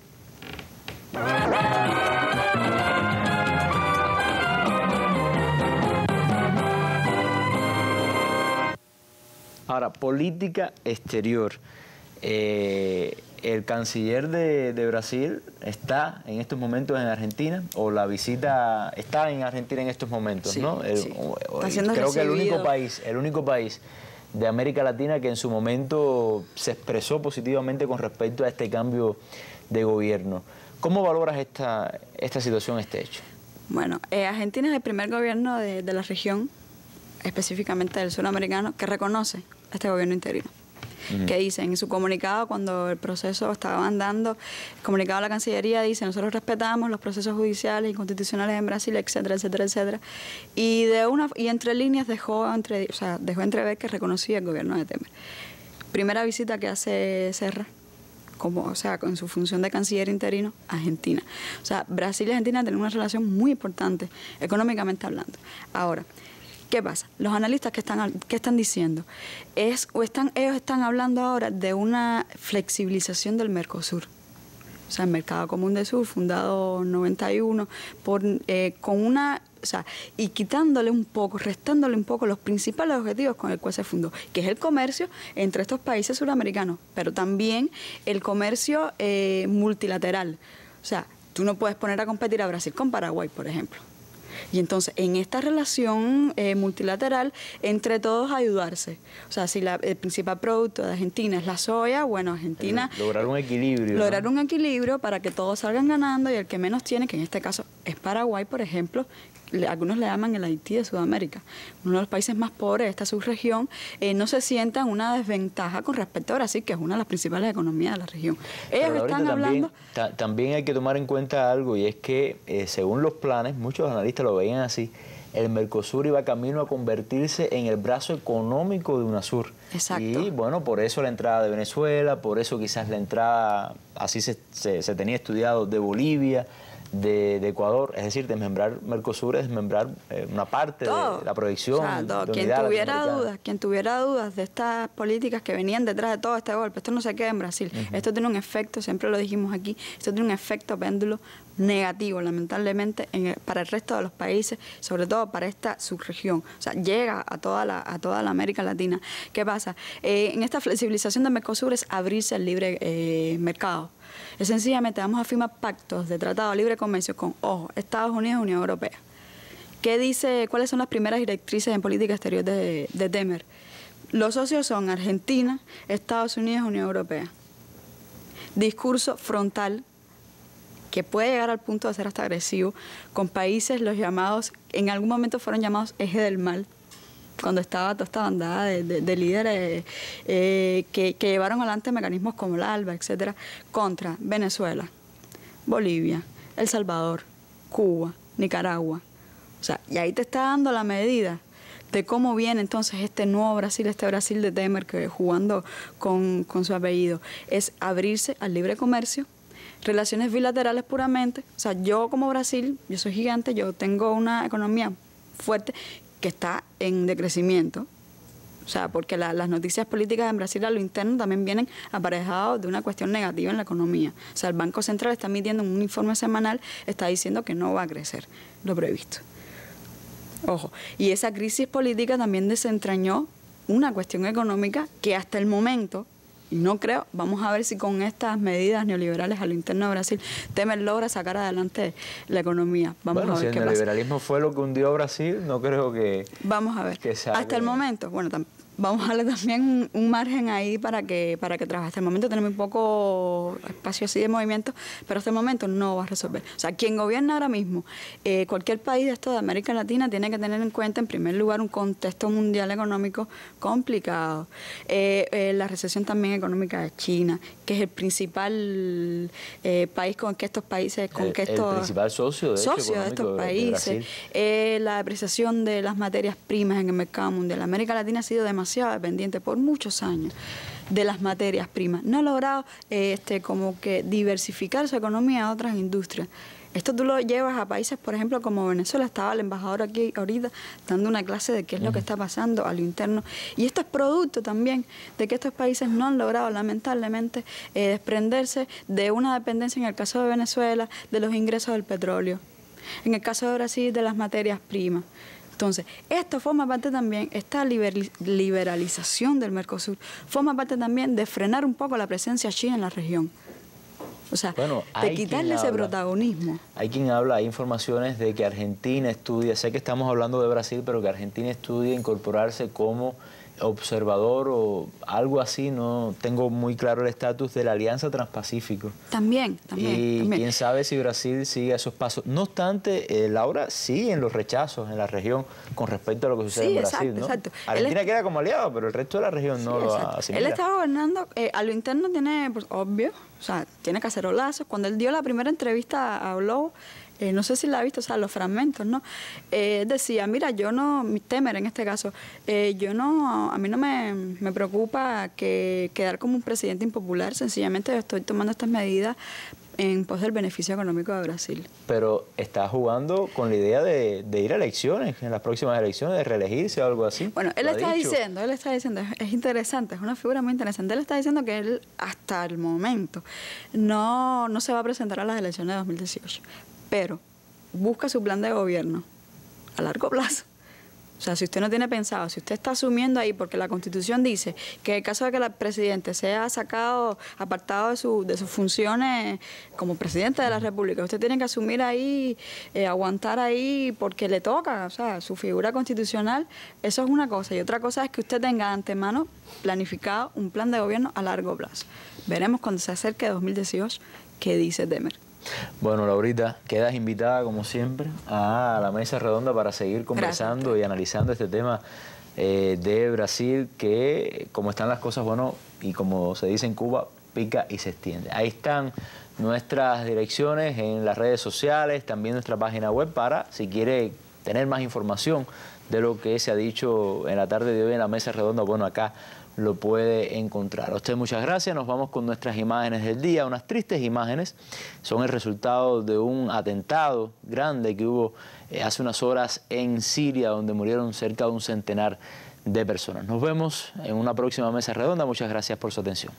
Ahora, política exterior. El canciller de Brasil está en estos momentos en Argentina, o la visita está en Argentina en estos momentos, sí, ¿no? Creo que el único país de América Latina que en su momento se expresó positivamente con respecto a este cambio de gobierno. ¿Cómo valoras esta situación, este hecho? Bueno, Argentina es el primer gobierno de la región, específicamente del suramericano, que reconoce este gobierno interino. Que dicen en su comunicado, cuando el proceso estaba andando, el comunicado de la Cancillería dice: nosotros respetamos los procesos judiciales y constitucionales en Brasil, etcétera, etcétera, etcétera. Y entre líneas dejó entrever que reconocía el gobierno de Temer. Primera visita que hace Serra, con su función de canciller interino, a Argentina. O sea, Brasil y Argentina tienen una relación muy importante, económicamente hablando. Ahora, ¿qué pasa? Los analistas que están diciendo ellos están hablando ahora de una flexibilización del Mercosur. O sea, el Mercado Común del Sur, fundado en 91, y quitándole un poco, restándole un poco los principales objetivos con el cual se fundó, que es el comercio entre estos países suramericanos, pero también el comercio multilateral. O sea, tú no puedes poner a competir a Brasil con Paraguay, por ejemplo. Y entonces, en esta relación multilateral, entre todos ayudarse. O sea, si el principal producto de Argentina es la soya, bueno, Argentina... Lograr un equilibrio. Lograr un equilibrio para que todos salgan ganando y el que menos tiene, que en este caso es Paraguay, por ejemplo, algunos le llaman el Haití de Sudamérica, uno de los países más pobres de esta subregión, no se sienta en una desventaja con respecto a Brasil, que es una de las principales economías de la región. Ellos están hablando... También hay que tomar en cuenta algo, y es que según los planes, muchos analistas lo veían así, el Mercosur iba camino a convertirse en el brazo económico de UNASUR. Exacto. Y bueno, por eso la entrada de Venezuela, por eso quizás la entrada, así se tenía estudiado, de Bolivia, de Ecuador, es decir, desmembrar Mercosur es desmembrar una parte de la proyección. O sea, quien tuviera dudas de estas políticas que venían detrás de todo este golpe, esto no se queda en Brasil, esto tiene un efecto, siempre lo dijimos aquí, esto tiene un efecto péndulo negativo, lamentablemente, para el resto de los países, sobre todo para esta subregión. O sea, llega a toda la América Latina. ¿Qué pasa? En esta flexibilización de Mercosur es abrirse al libre mercado. Es sencillamente vamos a firmar pactos de tratado de libre comercio con, ojo, Estados Unidos y Unión Europea. ¿Qué dice? ¿Cuáles son las primeras directrices en política exterior de Temer? Los socios son Argentina, Estados Unidos y Unión Europea. Discurso frontal que puede llegar al punto de ser hasta agresivo con países los llamados, en algún momento fueron llamados eje del mal, cuando estaba toda esta bandada de líderes que llevaron adelante mecanismos como el ALBA, etcétera, contra Venezuela, Bolivia, El Salvador, Cuba, Nicaragua. O sea, y ahí te está dando la medida de cómo viene entonces este nuevo Brasil, este Brasil de Temer, que jugando con su apellido, es abrirse al libre comercio, relaciones bilaterales puramente. O sea, yo como Brasil, yo soy gigante, yo tengo una economía fuerte que está en decrecimiento. O sea, porque las noticias políticas en Brasil a lo interno también vienen aparejados de una cuestión negativa en la economía. O sea, el Banco Central está emitiendo un informe semanal, está diciendo que no va a crecer lo previsto. Ojo, y esa crisis política también desentrañó una cuestión económica que hasta el momento, y no creo, vamos a ver si con estas medidas neoliberales a lo interno de Brasil, Temer logra sacar adelante la economía. Vamos a ver si el neoliberalismo fue lo que hundió a Brasil, no creo que... Vamos a ver. Hasta el momento, bueno, vamos a darle también un margen ahí para que trabaje. Hasta el momento tenemos muy poco espacio así de movimiento, pero hasta el momento no va a resolver. O sea, quien gobierna ahora mismo, cualquier país de esto de América Latina tiene que tener en cuenta, en primer lugar, un contexto mundial económico complicado. La recesión también económica de China, que es el principal país con que estos países... el principal socio de estos países. La depreciación de las materias primas en el mercado mundial. América Latina ha sido demasiado dependiente por muchos años de las materias primas. No ha logrado como que diversificar su economía a otras industrias. Esto tú lo llevas a países, por ejemplo, como Venezuela. Estaba el embajador aquí ahorita dando una clase de qué es lo que está pasando a lo interno. Y esto es producto también de que estos países no han logrado, lamentablemente, desprenderse de una dependencia, en el caso de Venezuela, de los ingresos del petróleo. En el caso de Brasil, de las materias primas. Entonces, esto forma parte también, esta liberalización del Mercosur, forma parte también de frenar un poco la presencia china en la región. O sea, de quitarle ese protagonismo. Hay quien habla, hay informaciones de que Argentina estudia, sé que estamos hablando de Brasil, pero que Argentina estudia incorporarse como observador o algo así, no tengo muy claro el estatus de la Alianza Transpacífico. También. Y quién sabe si Brasil sigue esos pasos. No obstante, Laura, siguen los rechazos en la región con respecto a lo que sucede en Brasil, ¿no? Exacto. Argentina queda como aliado, pero el resto de la región no lo asimila. Él está gobernando, a lo interno tiene, pues, obvio, o sea, tiene cacerolazos. Cuando él dio la primera entrevista a Globo, no sé si la ha visto, o sea, los fragmentos, ¿no? Decía, mira, yo no, Temer en este caso, a mí no me preocupa quedar como un presidente impopular, sencillamente estoy tomando estas medidas en pos del beneficio económico de Brasil. Pero está jugando con la idea de ir a elecciones, en las próximas elecciones, de reelegirse o algo así. Bueno, él está diciendo, es interesante, es una figura muy interesante. Él está diciendo que él, hasta el momento, no se va a presentar a las elecciones de 2018. Pero busca su plan de gobierno a largo plazo. O sea, si usted no tiene pensado, si usted está asumiendo ahí, porque la Constitución dice que en el caso de que el presidente sea sacado, apartado de sus funciones como presidente de la República, usted tiene que asumir ahí, aguantar ahí porque le toca, o sea, su figura constitucional, eso es una cosa. Y otra cosa es que usted tenga de antemano planificado un plan de gobierno a largo plazo. Veremos cuando se acerque 2018 qué dice Demer. Bueno, Laurita, quedas invitada como siempre a la mesa redonda para seguir conversando. Gracias. Y analizando este tema de Brasil, que como están las cosas, bueno, y como se dice en Cuba, pica y se extiende. Ahí están nuestras direcciones en las redes sociales, también nuestra página web para, si quiere tener más información de lo que se ha dicho en la tarde de hoy en la mesa redonda, bueno, acá lo puede encontrar. A usted muchas gracias. Nos vamos con nuestras imágenes del día, unas tristes imágenes. Son el resultado de un atentado grande que hubo hace unas horas en Siria, donde murieron cerca de un centenar de personas. Nos vemos en una próxima mesa redonda. Muchas gracias por su atención.